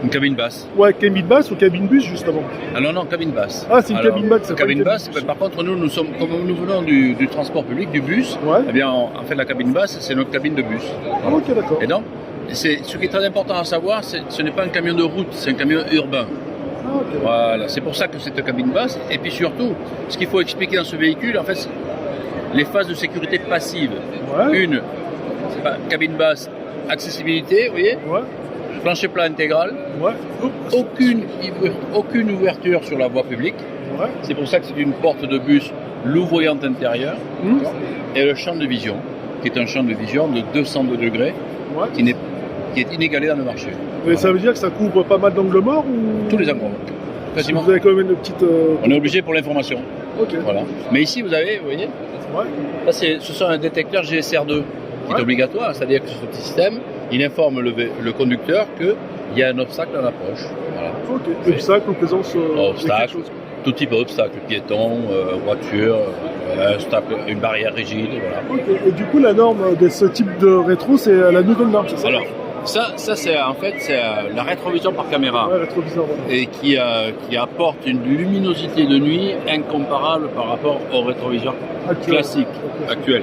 Speaker 6: Une cabine basse.
Speaker 1: ouais, cabine basse ou cabine bus juste avant.
Speaker 6: Ah non, cabine basse.
Speaker 1: Ah, c'est une
Speaker 6: Alors,
Speaker 1: cabine basse, c'est pas
Speaker 6: cabine
Speaker 1: une cabine
Speaker 6: basse,
Speaker 1: bus.
Speaker 6: par contre, nous sommes, comme nous venons du transport public, du bus,
Speaker 1: Ouais.
Speaker 6: eh bien, en fait, la cabine basse, c'est notre cabine de bus.
Speaker 1: Ah, ok, d'accord.
Speaker 6: Et donc, ce qui est très important à savoir, ce n'est pas un camion de route, c'est un camion urbain.
Speaker 1: Ah, ok.
Speaker 6: Voilà, c'est pour ça que c'est une cabine basse. Et puis surtout, ce qu'il faut expliquer dans ce véhicule, en fait, c'est les phases de sécurité passive.
Speaker 1: Ouais.
Speaker 6: Une, c'est pas cabine basse, accessibilité, vous voyez,
Speaker 1: Ouais.
Speaker 6: plancher plat intégral,
Speaker 1: Ouais.
Speaker 6: aucune ouverture sur la voie publique.
Speaker 1: Ouais.
Speaker 6: C'est pour ça que c'est une porte de bus louvoyante intérieure.
Speaker 1: Mmh.
Speaker 6: Et le champ de vision, qui est un champ de vision de 202 degrés,
Speaker 1: Ouais.
Speaker 6: qui est inégalé dans le marché.
Speaker 1: Et ça veut dire que ça couvre pas mal d'angles morts ou
Speaker 6: Tous les endroits. Quasiment.
Speaker 1: Vous avez quand même une petite.
Speaker 6: On est obligé pour l'information.
Speaker 1: Ok.
Speaker 6: Voilà. Mais ici, vous avez, vous voyez,
Speaker 1: Ouais.
Speaker 6: là, ce sont un détecteur GSR2 qui
Speaker 1: Ouais.
Speaker 6: est obligatoire, c'est-à-dire que ce système, il informe le conducteur qu'il y a un obstacle à l'approche. Voilà.
Speaker 1: Ok. Obstacle ou présence.
Speaker 6: Obstacle,
Speaker 1: quelque chose.
Speaker 6: tout type d'obstacle, piéton, voiture, une barrière rigide, voilà.
Speaker 1: Ok. Et du coup, la norme de ce type de rétro, c'est la nouvelle norme, c'est ça?
Speaker 6: Alors, ça c'est en fait c'est la rétrovision par caméra.
Speaker 1: Ouais, rétroviseur. Ouais.
Speaker 6: Et qui apporte une luminosité de nuit incomparable par rapport au rétroviseur
Speaker 1: Actuel.
Speaker 6: classique, actuel.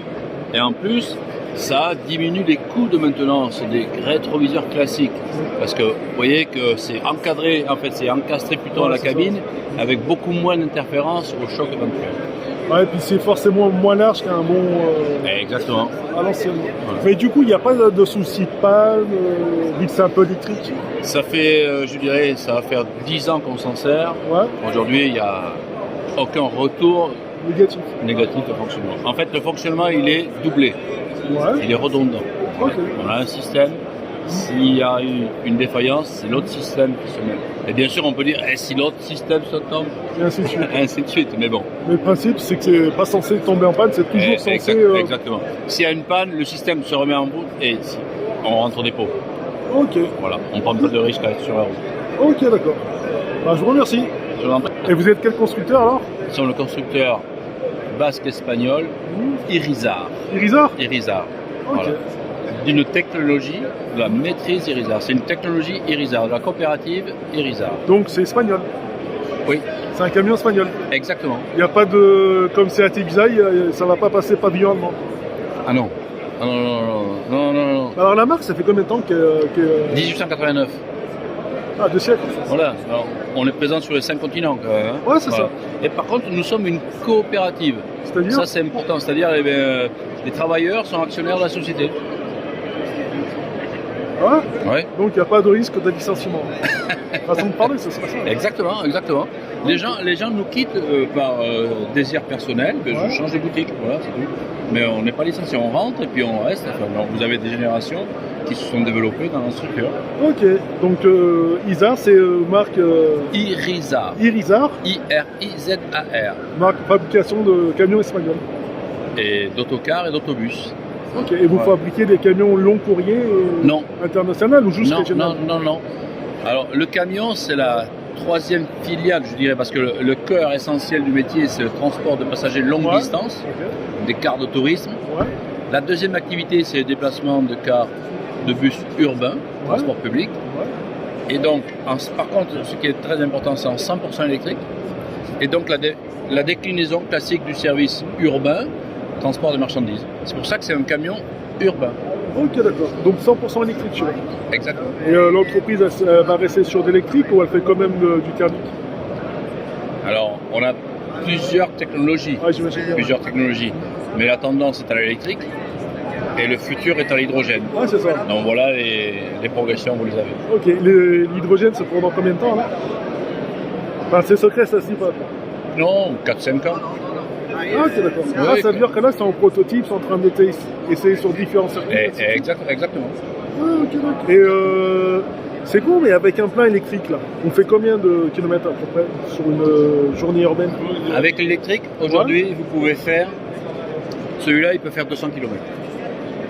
Speaker 6: Et en plus, ça diminue les coûts de maintenance des rétroviseurs classiques. Parce que vous voyez que c'est encadré, en fait c'est encastré plutôt à la
Speaker 1: Ouais, c'est
Speaker 6: cabine, avec beaucoup moins d'interférences au choc éventuel.
Speaker 1: Ouais, et puis c'est forcément moins large qu'un bon
Speaker 6: Exactement.
Speaker 1: à l'ancienne.
Speaker 6: Voilà.
Speaker 1: Mais du coup, il n'y a pas de souci de panne, vu que c'est un peu électrique.
Speaker 6: Ça fait, je dirais, ça va faire 10 ans qu'on s'en sert.
Speaker 1: Ouais,
Speaker 6: Aujourd'hui, il n'y a aucun retour
Speaker 1: négatif.
Speaker 6: négatif au fonctionnement. En fait, le fonctionnement, il est doublé.
Speaker 1: Ouais,
Speaker 6: Il est redondant.
Speaker 1: ok.
Speaker 6: On a un système, s'il y a une défaillance, c'est l'autre système qui se met. Et bien sûr, on peut dire, si l'autre système se tombe,
Speaker 1: Et ainsi de suite.
Speaker 6: ainsi de suite. Mais bon,
Speaker 1: Mais le principe, c'est que c'est pas censé tomber en panne, c'est toujours censé.
Speaker 6: exactement. S'il y a une panne, le système se remet en route et on rentre au dépôt.
Speaker 1: Ok,
Speaker 6: Voilà, on prend pas de risque à être sur la route.
Speaker 1: ok, d'accord. Bah, je vous remercie.
Speaker 6: Je vous en prie.
Speaker 1: Et vous êtes quel constructeur alors?
Speaker 6: Nous sommes le constructeur basque-espagnol Irizar.
Speaker 1: Irizar?
Speaker 6: Irizar.
Speaker 1: Ok.
Speaker 6: Voilà. D'une technologie, de la maîtrise Irizar. C'est une technologie Irizar, de la coopérative Irizar.
Speaker 1: Donc c'est espagnol.
Speaker 6: Oui,
Speaker 1: C'est un camion espagnol.
Speaker 6: exactement.
Speaker 1: Il n'y a pas de. Comme c'est à Ibiza, ça va pas passer pavillon allemand.
Speaker 6: Ah non. Ah non, non, non, non, non, non.
Speaker 1: Alors la marque, ça fait combien de temps que.
Speaker 6: 1889.
Speaker 1: Ah, 2 siècles.
Speaker 6: Voilà. Alors, on est présent sur les 5 continents quand même. Hein.
Speaker 1: Ouais, c'est ça.
Speaker 6: Et par contre, nous sommes une coopérative.
Speaker 1: C'est-à-dire
Speaker 6: Ça, c'est important. C'est-à-dire, les travailleurs sont actionnaires de la société.
Speaker 1: Ah,
Speaker 6: Oui.
Speaker 1: donc il n'y a pas de risque de licenciement. Façon de parler, ce serait ça.
Speaker 6: Exactement, exactement. Les gens nous quittent par désir personnel, que
Speaker 1: Ouais.
Speaker 6: je change de boutique, voilà, c'est tout. Mais on n'est pas licencié, on rentre et puis on reste. Enfin, donc, vous avez des générations qui se sont développées dans la structure.
Speaker 1: Ok, donc Isar, c'est marque
Speaker 6: Irizar,
Speaker 1: Irizar,
Speaker 6: I-R-I-Z-A-R,
Speaker 1: marque fabrication de camions espagnols.
Speaker 6: et d'autocars et d'autobus.
Speaker 1: Ok, et vous
Speaker 6: Ouais.
Speaker 1: fabriquez des camions long courrier
Speaker 6: Non,
Speaker 1: international ou juste
Speaker 6: non,
Speaker 1: régional?
Speaker 6: non. Alors, le camion, c'est la troisième filiale, je dirais, parce que le cœur essentiel du métier, c'est le transport de passagers longue
Speaker 1: Ouais.
Speaker 6: distance,
Speaker 1: Ok,
Speaker 6: des cars de tourisme.
Speaker 1: ouais,
Speaker 6: La deuxième activité, c'est le déplacement de cars de bus urbains, transport public.
Speaker 1: ouais.
Speaker 6: Et donc, par contre, ce qui est très important, c'est en 100% électrique. Et donc, la déclinaison classique du service urbain, transport de marchandises. C'est pour ça que c'est un camion urbain.
Speaker 1: Ok, d'accord. Donc 100% électrique, tu vois.
Speaker 6: Exactement.
Speaker 1: Et l'entreprise, elle va rester sur de l'électrique ou elle fait quand même du thermique?
Speaker 6: Alors, on a plusieurs technologies.
Speaker 1: Ah, j'imagine bien.
Speaker 6: Plusieurs technologies. Mais la tendance est à l'électrique et le futur est à l'hydrogène.
Speaker 1: Ah, c'est ça.
Speaker 6: Donc voilà les progressions, vous les avez.
Speaker 1: Ok, l'hydrogène, c'est pendant combien de temps là? Enfin, c'est secret, ça se dit pas.
Speaker 6: Non, 4-5 ans.
Speaker 1: Ah, ok, d'accord.
Speaker 6: Oui,
Speaker 1: Là, ça veut dire que là, c'est en prototype, c'est en train d'essayer sur différents circuits.
Speaker 6: Exactement.
Speaker 1: Ah, ok, d'accord. Et c'est con, mais avec un plein électrique là, on fait combien de kilomètres à peu près sur une journée urbaine?
Speaker 6: Avec l'électrique, aujourd'hui, vous pouvez faire. Celui-là, il peut faire 200 km.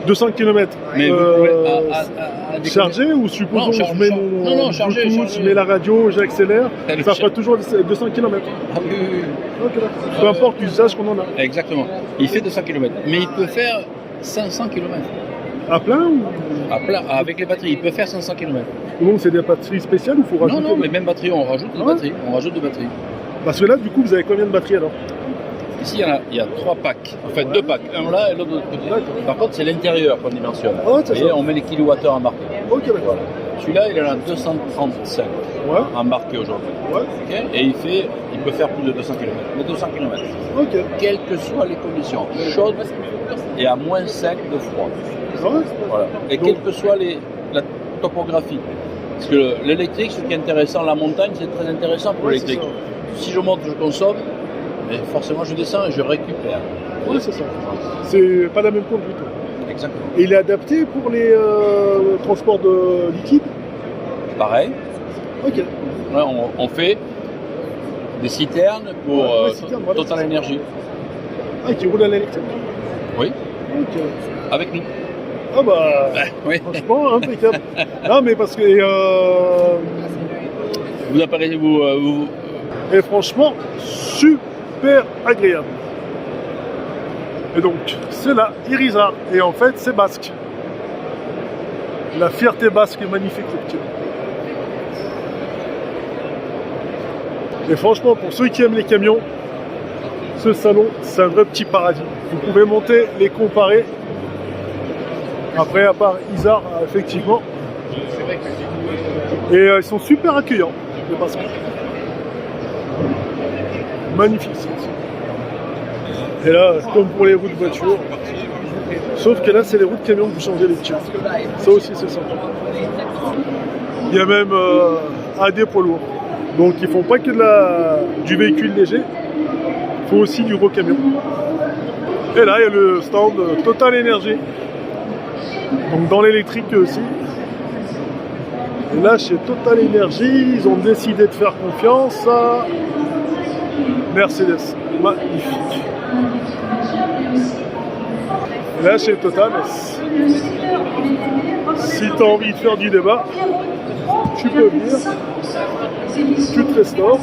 Speaker 1: 200 km.
Speaker 6: Mais vous pouvez. à
Speaker 1: Chargé ou supposons
Speaker 6: Non,
Speaker 1: je mets mon
Speaker 6: chargé,
Speaker 1: Bluetooth,
Speaker 6: chargé.
Speaker 1: je mets la radio, j'accélère,
Speaker 6: Le
Speaker 1: ça
Speaker 6: char-
Speaker 1: fera toujours 200 km.
Speaker 6: Ah oui, oui, oui.
Speaker 1: Ok, d'accord. Peu importe l'usage qu'on en a.
Speaker 6: Exactement. Il fait 200 km. Mais il peut faire 500 km.
Speaker 1: À plein ou
Speaker 6: À plat, avec les batteries, il peut faire 500 km.
Speaker 1: non, c'est des batteries spéciales ou faut rajouter?
Speaker 6: Non, mais même batterie, on rajoute des
Speaker 1: Ah ouais
Speaker 6: batteries. On rajoute des batteries.
Speaker 1: Parce que là, du coup, vous avez combien de batteries alors?
Speaker 6: Ici, il y a 3 packs. En fait, 2 packs. Un là et l'autre de l'autre côté.
Speaker 1: D'accord.
Speaker 6: Par contre, c'est l'intérieur qu'on dimensionne.
Speaker 1: Ah ouais, c'est
Speaker 6: Vous voyez,
Speaker 1: ça.
Speaker 6: on met les kilowattheures embarqués.
Speaker 1: Ok, d'accord.
Speaker 6: Celui-là, il en a 235
Speaker 1: Ouais,
Speaker 6: embarqués aujourd'hui.
Speaker 1: ouais,
Speaker 6: Ok, et il peut faire plus de 200 km. Mais 200 km.
Speaker 1: ok.
Speaker 6: Quelles que soient les conditions, chaudes et à moins 5 de froid.
Speaker 1: Ouais.
Speaker 6: Voilà. Et
Speaker 1: Donc-
Speaker 6: quelle que soit la topographie. Parce que l'électrique, ce qui est intéressant, la montagne, c'est très intéressant pour
Speaker 1: Ouais,
Speaker 6: l'électrique.
Speaker 1: c'est
Speaker 6: Si je monte, je consomme, mais forcément je descends et je récupère.
Speaker 1: Ouais, c'est ça. C'est pas la même conduite.
Speaker 6: Exactement.
Speaker 1: Et il est adapté pour les transports de liquide?
Speaker 6: Pareil,
Speaker 1: Ok.
Speaker 6: ouais, on fait des citernes pour
Speaker 1: Ouais, citernes, voilà,
Speaker 6: Total
Speaker 1: c'est ça.
Speaker 6: Energy.
Speaker 1: Ah, qui roule à l'électrique.
Speaker 6: Oui,
Speaker 1: Ok.
Speaker 6: avec nous.
Speaker 1: Ah bah,
Speaker 6: Oui.
Speaker 1: franchement, impeccable. Non, mais parce que...
Speaker 6: Vous apparaissez, vous-
Speaker 1: et franchement, super agréable. Et donc, c'est là, Irizar. Et en fait, c'est basque. La fierté basque est magnifique, le petit. Et franchement, pour ceux qui aiment les camions, ce salon, c'est un vrai petit paradis. Vous pouvez monter, les comparer. Après, à part Isar, effectivement. Et ils sont super accueillants, les Basques. Magnifique. Et là, comme pour les routes de voiture, sauf que là, c'est les routes de camions que vous changez les petits. Ça aussi, c'est sympa. Il y a même AD poids lourd. Donc, ils font pas que du véhicule léger, il faut aussi du gros camion. Et là, il y a le stand Total Energy. Donc, dans l'électrique aussi. Et là, chez Total Energy, ils ont décidé de faire confiance à Mercedes. Magnifique. Et là, chez Total, si tu as envie de faire du débat, tu peux venir, tu te restaures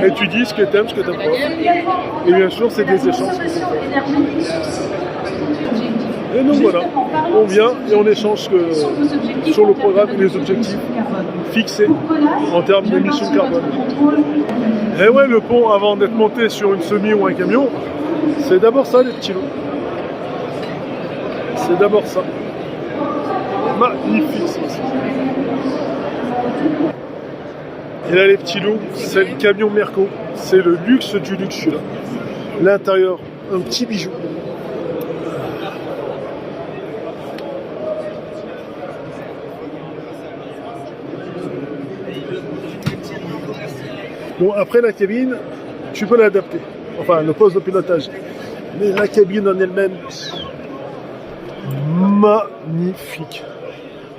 Speaker 1: et tu dis ce que tu aimes, ce que tu n'aimes pas. Et bien sûr, c'est des échanges. Et donc voilà, on vient et on échange sur le programme et les objectifs fixés en termes d'émissions de carbone. Et ouais, le pont, avant d'être monté sur une semi ou un camion, c'est d'abord ça, les petits lots. C'est d'abord ça. Magnifique, ça aussi. Et là, les petits lots, c'est le camion Merco. C'est le luxe du luxe, celui-là. L'intérieur, un petit bijou. Bon, après la cabine, tu peux l'adapter. Enfin, le poste de pilotage. Mais la cabine en elle-même, magnifique.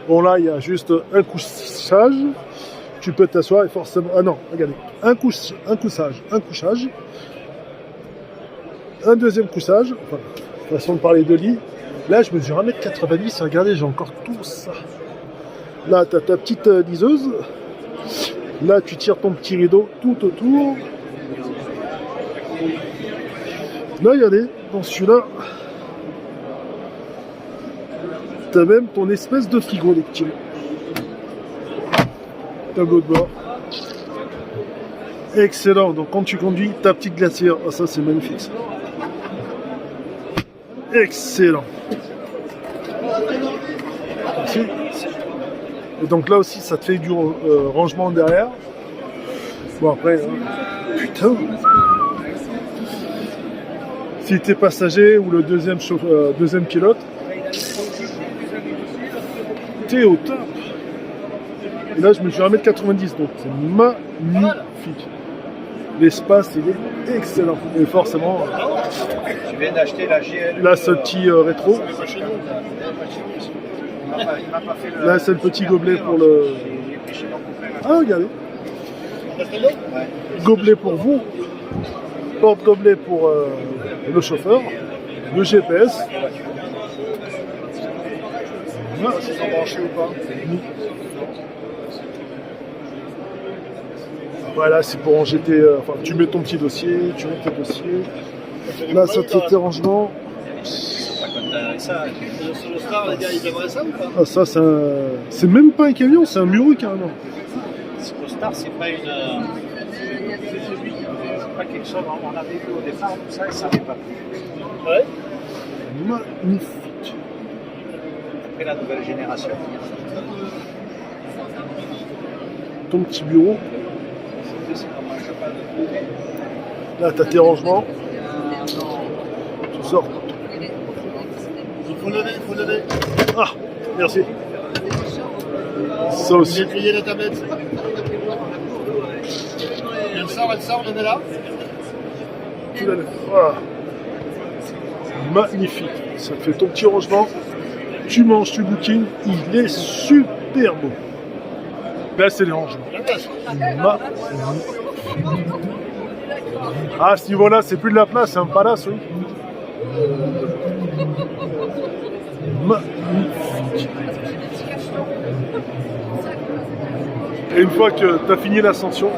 Speaker 1: Bon, là, il y a juste un couchage. Tu peux t'asseoir et forcément... Ah non, regardez. Un couchage. Un deuxième couchage. Enfin, façon de parler de lit. Là, je mesure 1m90. Regardez, j'ai encore tout ça. Là, tu as ta petite liseuse. Là, tu tires ton petit rideau tout autour. Là, regardez, dans celui-là, tu as même ton espèce de frigo, les petits. Tableau de bord. Excellent. Donc, quand tu conduis, ta petite glacière. Ah, ça, c'est magnifique. Ça. Excellent. Merci. Et donc là aussi, ça te fait du rangement derrière. Bon, après, putain. Si t'es passager ou le deuxième pilote, t'es au top. Et là, je me suis 1m90, donc c'est magnifique. L'espace, il est excellent. Et forcément,
Speaker 7: Je viens d'acheter la GL.
Speaker 1: là, ce petit rétro. Là, c'est le petit gobelet pour le... Ah, regardez. Gobelet pour vous. Porte-gobelet pour le chauffeur. Le GPS. Ah,
Speaker 7: Ils sont branchés ou pas?
Speaker 1: Voilà, c'est pour ranger tes... enfin, tu mets ton petit dossier, tu mets tes dossiers. Là, ça te fait tes rangements.
Speaker 7: Ça, sur le Star, les gars, ils aimeraient ça ou pas?
Speaker 1: Ah, ça, c'est même pas un camion, c'est un bureau carrément.
Speaker 7: Le Star, c'est pas une. C'est pas quelque chose. On avait vu au départ, tout ça, et ça n'avait pas plu.
Speaker 3: Ouais.
Speaker 1: Magnifique.
Speaker 7: Après la nouvelle génération.
Speaker 1: Ton petit bureau.
Speaker 7: C'est comment je parle.
Speaker 1: Là, tu as tes rangements. Tu sors.
Speaker 7: Il faut lever.
Speaker 1: Ah, merci. Ça aussi.
Speaker 7: Trier la tablette. Elle sort, on est là.
Speaker 1: Tout là. Voilà. Magnifique. Ça te fait ton petit rangement. Tu manges, tu bookings. Il est super beau. Là, c'est les rangements. Ah, à ce niveau-là, c'est plus de la place, c'est un palace, oui. Magnifique. Et une fois que tu as fini l'ascension,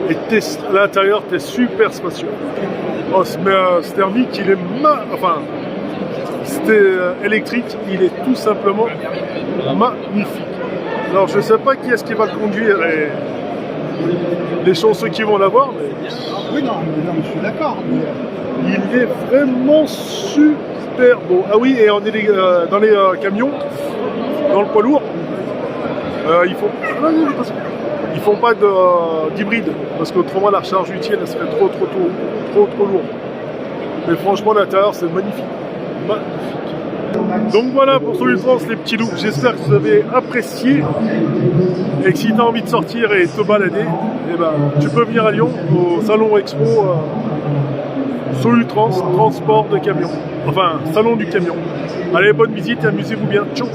Speaker 1: et à l'intérieur, tu es super spacieux. Oh, ce thermique, il est enfin, c'était électrique, il est tout simplement magnifique. Alors, je ne sais pas qui est-ce qui va le conduire et les chanceux qui vont l'avoir, mais...
Speaker 4: Oui, non, je suis d'accord.
Speaker 1: Il est vraiment super beau. Ah oui, et dans les camions, dans le poids lourd, ils font pas d'hybride, parce qu'autrement la recharge utile elle serait trop lourde. Mais franchement l'intérieur c'est magnifique. Donc voilà pour Solutrans les petits loups, j'espère que vous avez apprécié et que si tu as envie de sortir et de te balader, eh ben, tu peux venir à Lyon au salon expo Solutrans, transport de camions, enfin salon du camion. Allez, bonne visite et amusez-vous bien, ciao.